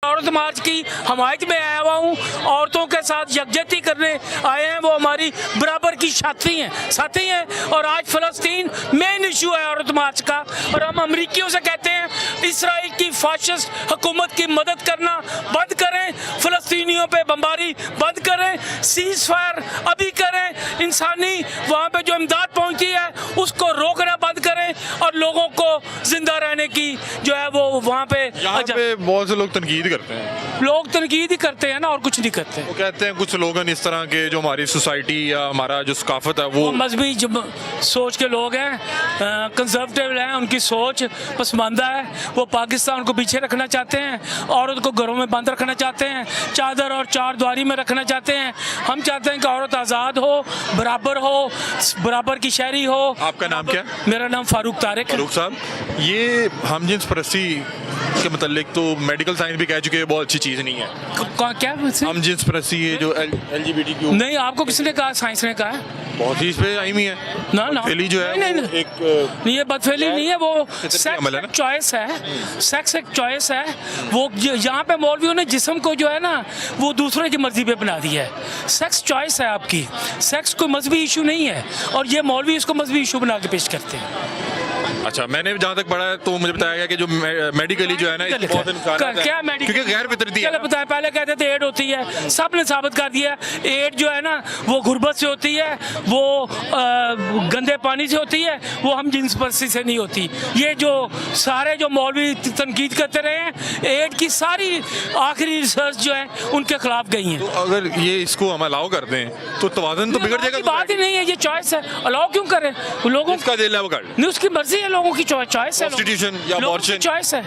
औरत मार्च की हमायत में आया हुआ हूँ। औरतों के साथ यकजहती करने आए हैं, वो हमारी बराबर की साथी हैं और आज फ़लस्तीन मेन इशू है औरत मार्च का। और हम अमरीकियों से कहते हैं इसराइल की फाशिस्ट हुकूमत की मदद करना बंद करें, फ़लस्तीनियों पे बमबारी बंद करें, सीज़ फायर अभी करें, इंसानी वहाँ पे जो इमदाद पहुँचती है उसको रोकना बंद करें और लोगों को जिंदा रहने की जो है वो वहाँ पे बहुत से लोग तनकीद करते हैं। लोग तनकीद ही करते हैं ना, और कुछ नहीं करते। वो कहते हैं कुछ लोग इस तरह के जो हमारी सोसाइटी या हमारा जो सकाफत है वो मजहबी सोच के लोग हैं, कंजर्वेटिव हैं, उनकी सोच पसमानदा है, वो पाकिस्तान को पीछे रखना चाहते हैं, औरत को घरों में बंद रखना चाहते हैं, चादर और चार द्वारी में रखना चाहते हैं। हम चाहते हैं कि औरत आज़ाद हो, बराबर की शहरी हो। आपका नाम क्या है? मेरा नाम फारूक तारिक। फारूक साहब, ये हमजिन्स परस्ती के मतलब तो मेडिकल साइंस भी कह चुके हैं बहुत अच्छी चीज़ नहीं है। क्या हमजिन्स परस्ती ये जो LGBTQ नहीं, आपको किसने कहा? साइंस ने कहा है। बहुत ही इस पे आई हुई है ना बदफेली जो है नहीं, एक ये बदफेली नहीं है, वो अमल है ना? चॉइस है, सेक्स एक चॉइस है। वो यहाँ पे मौलवियों ने जिस्म को जो है ना वो दूसरे की मर्जी पे बना दिया है। सेक्स चॉइस है आपकी, सेक्स कोई मजहबी इशू नहीं है और ये मौलवी इसको मजहबी इशू बना के पेश करते हैं। अच्छा, मैंने जहाँ तक पढ़ा है तो मुझे बताया गया कि जो मेडिकली जो है ना बहुत क्या मेडिकल, क्योंकि गैर फितरती है। बताया, पहले कहते थे एड होती है, सब ने साबित कर दिया एड जो है ना वो गुर्बत से होती है, वो गंदे पानी से होती है, वो हम जिन्स परस्ती से नहीं होती। ये जो सारे जो मौलवी तनकीद करते रहे हैं, एड की सारी आखिरी रिसर्च जो है उनके खिलाफ गई है। तो अगर ये इसको हम अलाउ कर दें तो तवाज़ुन तो बिगड़ जाएगा। बात ही नहीं है, ये चॉइस है, अलाउ क्यों करें? लोगों का दिल है वो कर नहीं, उसकी मर्जी है, लोगों की चॉइस है, कॉन्स्टिट्यूशन या अबॉर्शन चॉइस है।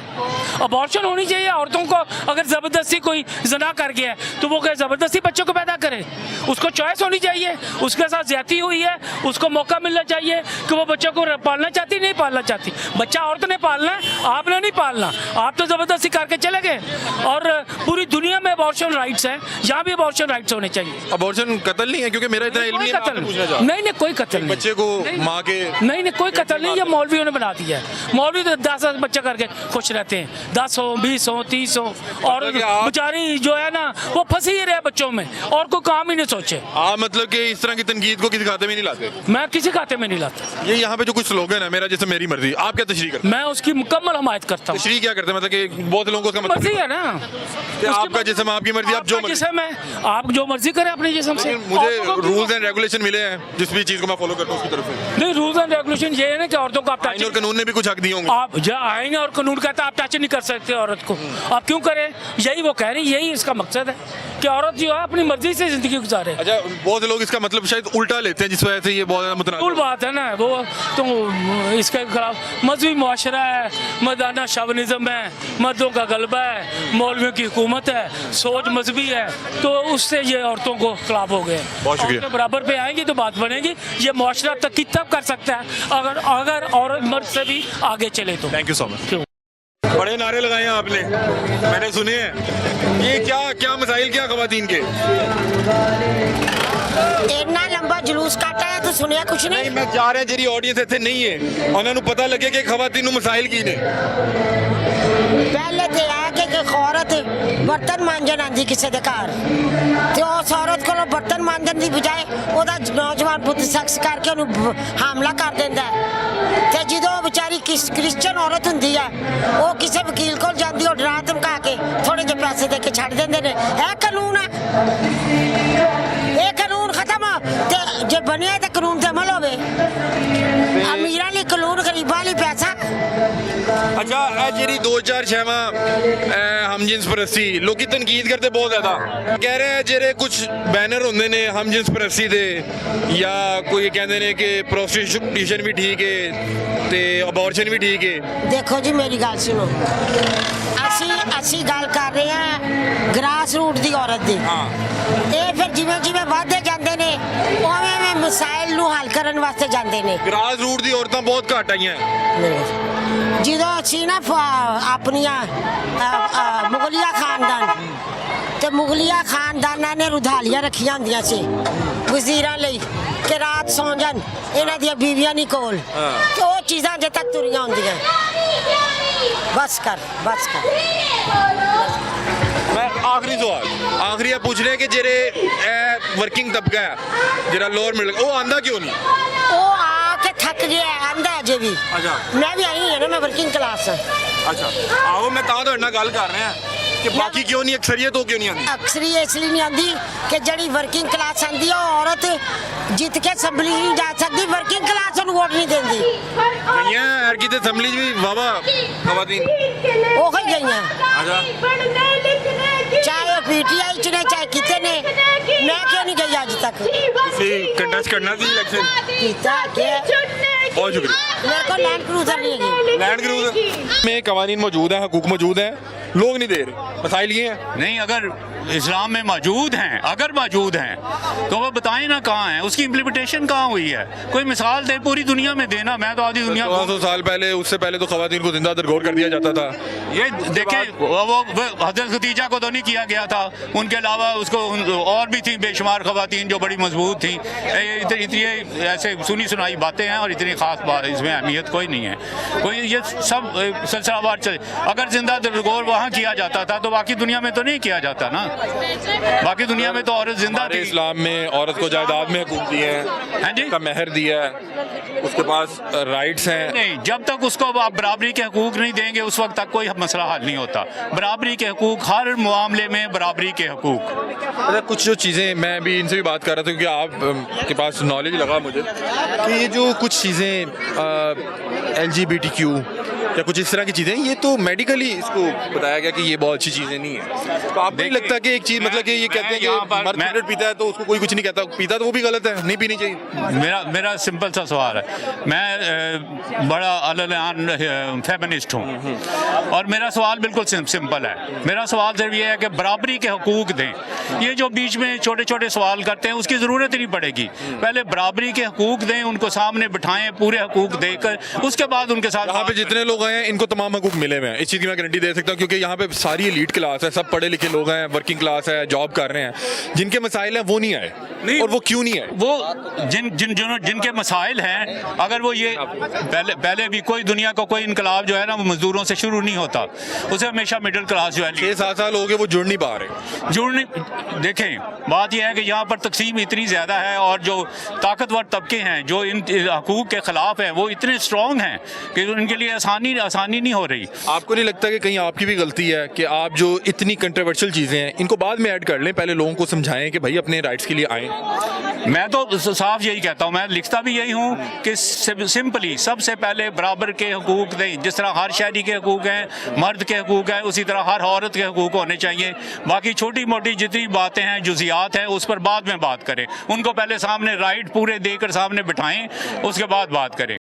अबॉर्शन होनी चाहिए। औरतों को अगर जबरदस्ती कोई जना कर गया है तो वो क्या जबरदस्ती बच्चों को पैदा करे? उसको चॉइस होनी चाहिए। उसके साथ ज्यादती हुई है, उसको मौका मिलना चाहिए कि वो बच्चों को पालना चाहती नहीं पालना चाहती। बच्चा औरत ने पालना है, आपने नहीं पालना। आप तो जबरदस्ती करके चले गए। और पूरी दुनिया में अबॉर्शन राइट्स है, यहाँ भी अबॉर्शन राइट्स होने चाहिए। अबॉर्शन कत्ल नहीं है, क्योंकि मेरा इतना इल्म नहीं है। नहीं, कोई कत्ल नहीं, बच्चे को माँ के नहीं, कोई कत्ल नहीं, ये मौलवियों ने बना दिया है। मौलवी तो 10 बच्चा करके खुश रहते हैं, 10 हो, 20 हो, 30 हो, और बेचारी जो है ना वो फंसी ही रहे बच्चों में और कोई काम ही नहीं सोचे। मतलब कि इस तरह की तनकीद को किसी खाते में नहीं लाते? मैं किसी खाते में नहीं लाता। ये यहाँ पे जो कुछ स्लोगन है मेरा जैसे मेरी मर्जी, आप क्या तशरीह करते हैं? मैं उसकी मुकम्मल हमायत करता हूँ। तशरीह क्या करते हैं? मतलब कि बहुत लोगों को मर्जी है ना, आपका जिस्म आपकी मर्जी, आप जो जिस्म है आप जो मर्जी करें अपने जिस्म से। मुझे रूल्स एंड रेगुलेशन मिले हैं, जिस भी चीज को मैं फॉलो करता हूँ उसकी तरफ से। नहीं, रूल्स एंड रेगुलेशन ये है ना कि औरतों को आप आईन और कानून ने भी कुछ हक दिए होंगे। आप जो आईन और कानून कहता है आप टच नहीं कर सकते औरत को, आप क्यों करें? यही वो कह रही, यही इसका मकसद है कि औरत जो है अपनी मर्जी से जिंदगी गुजारे। अच्छा, बहुत लोग इसका मतलब शायद उल्टा लेते हैं, जिस वजह से ये बहुत ज्यादा मुतनाज़ बात है ना। वो तो इसके खिलाफ मजहबी मुआशरा है, मर्दाना शावनिज़्म है, मर्दों का गलबा है, मौलवियों की हुकूमत है, सोच मजहबी है, तो उससे ये औरतों को खिलाफ हो गए। बहुत शुक्रिया। बराबर पे आएंगी तो बात बनेगी। ये मुआशरा तक तब कर सकता है अगर औरत मर्द से भी आगे चले तो। Thank you so much. बड़े नारे लगाए हैं आपने, मैंने सुने हैं। ये क्या मसाइल क्या ख़वातीन के? इतना लंबा जुलूस काटा है तो सुनिया कुछ नहीं। मैं जा रहे जी ऑडियंस इतने नहीं है, उन्होंने पता लगे कि ख़वातीन नूं मसाइल की ने। पहले तो है कि औरत बर्तन मांजन आंदी किसी के घर, तो उस औरत को बर्तन मांजन की बजाय ਉਹਦਾ नौजवान पुत्र सेक्स करके ਉਹਨੂੰ हमला कर देता है। ਤੇ ਜਦੋਂ बेचारी क्रिश्चियन औरत ਹੁੰਦੀ ਆ ਉਹ ਕਿਸੇ ਵਕੀਲ ਕੋਲ ਜਾਂਦੀ ਉਹ ਡਰਾ ਧਮਕਾ ਕੇ ਥੋੜੇ ਜਿਹੇ ਪੈਸੇ ਦੇ ਕੇ ਛੱਡ ਦਿੰਦੇ ਨੇ। ਇਹ ਕਾਨੂੰਨ ਆ, ਇਹ ਕਾਨੂੰਨ ਖਤਮ ਤੇ ਜੇ ਬਣਿਆ ਤਾਂ ਕਾਨੂੰਨ ਤੇ ਅਮਲ ਹੋਵੇ। ਅਮੀਰਾਂ ਲਈ ਕਾਨੂੰਨ, ਗਰੀਬਾਂ ਲਈ ਪੈਸਾ। अच्छा, जी 2-4 शहवा हमजिन्स परस्ती लोग तनकीद करते बहुत ज्यादा, कह रहे हैं जेरे कुछ बैनर होंगे ने हमजिन्स परस्ती दे या कोई कहते ने कि प्रोस्टिट्यूशन भी ठीक है ते अबॉर्शन भी ठीक है। देखो जी मेरी गल सुनो, ਅਸੀਂ ਗੱਲ ਕਰ ਰਹੇ ਹਾਂ ਗ੍ਰਾਸ ਰੂਟ ਦੀ ਔਰਤ ਦੀ। ਇਹ ਫਿਰ ਜਿਵੇਂ ਵਧਦੇ ਜਾਂਦੇ ਨੇ ਉਵੇਂ ਮਸਾਇਲ ਨੂੰ ਹੱਲ ਕਰਨ ਵਾਸਤੇ ਜਾਂਦੇ ਨੇ। ਗ੍ਰਾਸ ਰੂਟ ਦੀ ਔਰਤਾਂ ਬਹੁਤ ਘੱਟ ਆਈਆਂ। ਜਦੋਂ ਅਸੀਂ ਨਾ ਆਪਣੀਆਂ ਮੁਗਲਿਆ ਖਾਨਦਾਨ ਤੇ ਮੁਗਲਿਆ ਖਾਨਦਾਨਾਂ ਨੇ ਰੁਧਾਲੀਆਂ ਰੱਖੀਆਂ ਹੁੰਦੀਆਂ ਸੀ ਵਜ਼ੀਰਾਂ ਲਈ ਕਿ ਰਾਤ ਸੌਂ ਜਾਣ, ਇਹਨਾਂ ਦੀਆਂ ਬੀਵੀਆਂ ਨਹੀਂ ਕੋਲ, ਤੇ ਉਹ ਚੀਜ਼ਾਂ ਅਜੇ ਤੱਕ ਤੁਰੀਆਂ ਹੁੰਦੀਆਂ। बस कर बस कर। मैं आखिरी सवाल आखिरी पूछ रहे हैं कि जेरे वर्किंग तबका है जेरा लोअर मिडिल वो आंदा क्यों नहीं? वो आके थक गया है, आंदा अजे भी। अच्छा मैं भी आई हूं ना, मैं वर्किंग क्लास है। अच्छा आओ मैं तां ਤੁਹਾਡੇ ਨਾਲ ਗੱਲ ਕਰ ਰਿਹਾ कि बाकी क्यों नहीं अक्सरियत हो क्यों नहीं आती? अक्सरी इसलिए नहीं आती कि जड़ी वर्किंग क्लास आंदी है औरत जित के असैम्बली नहीं जा सकती, वर्किंग क्लास ਨੂੰ वोट नहीं देंदी। गईयां एरकी ते असैम्बली भी वावा खवातीन वो ही गईयां, अच्छा चाहे पीटीआई च ने चाहे किते ने। मैं क्यों नहीं गई आज तक? ਤੁਸੀਂ ਕੰਟੈਸਟ करना ਸੀ इलेक्शन? पीता के बहुत शुक्रिया। मेरे को लैंड क्रूजर नहीं है। लैंड क्रूजर में कवानीन मौजूद है, हकूक मौजूद है, लोग नहीं दे रहे, मसाइल ये हैं। नहीं, अगर इस्लाम में मौजूद हैं, अगर मौजूद हैं तो वो बताएं ना कहाँ हैं, उसकी इम्प्लीमेंटेशन कहाँ हुई है, कोई मिसाल दे पूरी दुनिया में देना। मैं तो आधी दुनिया 200 साल पहले उससे पहले तो खवातीन को जिंदा दरगोर कर दिया जाता था। ये देखे वो हजरत खदीजा को तो नहीं किया गया था, उनके अलावा उसको और भी थी बेशुमार खवातीन जो बड़ी मजबूत थी। इतनी ऐसे सुनी सुनाई बातें हैं और इतनी खास बात इसमें अहमियत कोई नहीं है। कोई ये सब सिलसिलावार चले। अगर जिंदा दरगोर वहाँ किया जाता था तो बाकी दुनिया में तो नहीं किया जाता ना। बाकी दुनिया में तो औरत जिंदा हमारे थी। इस्लाम में औरत को जायदाद में हकूक दिए हैं, हैं जी? उसका मेहर दिया है, उसके पास राइट्स हैं। नहीं, जब तक उसको आप बराबरी के हकूक नहीं देंगे उस वक्त तक कोई मसला हल नहीं होता। बराबरी के हकूक, हर मामले में बराबरी के हकूक। अच्छा कुछ जो चीज़ें मैं भी इनसे भी बात कर रहा था क्योंकि आप के पास नॉलेज लगा मुझे कि ये जो कुछ चीज़ें LGBTQ या कुछ इस तरह की चीज़ें ये तो मेडिकली इसको बताया गया कि ये बहुत अच्छी चीज़ें नहीं है। तो आपको नहीं लगता कि एक चीज़ मतलब कि ये कहते हैं कि मर्द सिगरेट पीता है तो उसको कोई कुछ नहीं कहता, पीता तो वो भी गलत है, नहीं पीनी चाहिए? मेरा सिंपल सा सवाल है। मैं बड़ा अललान फेमिनिस्ट हूँ और मेरा सवाल बिल्कुल सिंपल है। मेरा सवाल सिर्फ ये है कि बराबरी के हकूक दें। ये जो बीच में छोटे छोटे सवाल करते हैं उसकी ज़रूरत ही नहीं पड़ेगी। पहले बराबरी के हकूक दें, उनको सामने बिठाएं, पूरे हकूक देकर उसके बाद उनके साथ। यहाँ पे जितने लोग हैं इनको तमाम हकूक मिले हुए हैं, इस चीज़ की मैं गारंटी दे सकता हूँ क्योंकि यहाँ पे सारी एलीट क्लास है, सब पढ़े लिखे लोग हैं, वर्किंग क्लास है, जॉब कर रहे हैं। जिनके मसाइल हैं वो नहीं आए। नहीं, और वो क्यों नहीं आए? वो जिनके मसाइल हैं, अगर वो ये पहले भी कोई दुनिया का कोई इनकलाब जो है ना वो मजदूरों से शुरू नहीं होता, उसे हमेशा मिडिल क्लास जो है 6-7 साल हो गए वो जुड़ नहीं पा रहे। जुड़ने। देखें बात यह है कि यहाँ पर तकसीम इतनी ज़्यादा है और जो ताकतवर तबके हैं जो इन हकूक़ के ख़िलाफ़ हैं वो इतने स्ट्रॉन्ग हैं कि उनके लिए आसानी नहीं हो रही। आपको नहीं लगता कि कहीं आपकी भी गलती है कि आप जो इतनी कंट्रोवर्शियल चीज़ें हैं इनको बाद में ऐड कर लें, पहले लोगों को समझाएं कि भाई अपने राइट्स के लिए आएँ? मैं तो साफ यही कहता हूँ, मैं लिखता भी यही हूँ कि सिंपली सबसे पहले बराबर के हकूक़ दें। जिस तरह हर शहरी के हकूक़ हैं, मर्द के हकूक़ हैं, उसी तरह हर औरत के हकूक़ होने चाहिए। बाकी छोटी मोटी जितनी बातें हैं, जुज़ियात हैं, उस पर बाद में बात करें। उनको पहले सामने राइट पूरे देकर सामने बिठाएं, उसके बाद बात करें।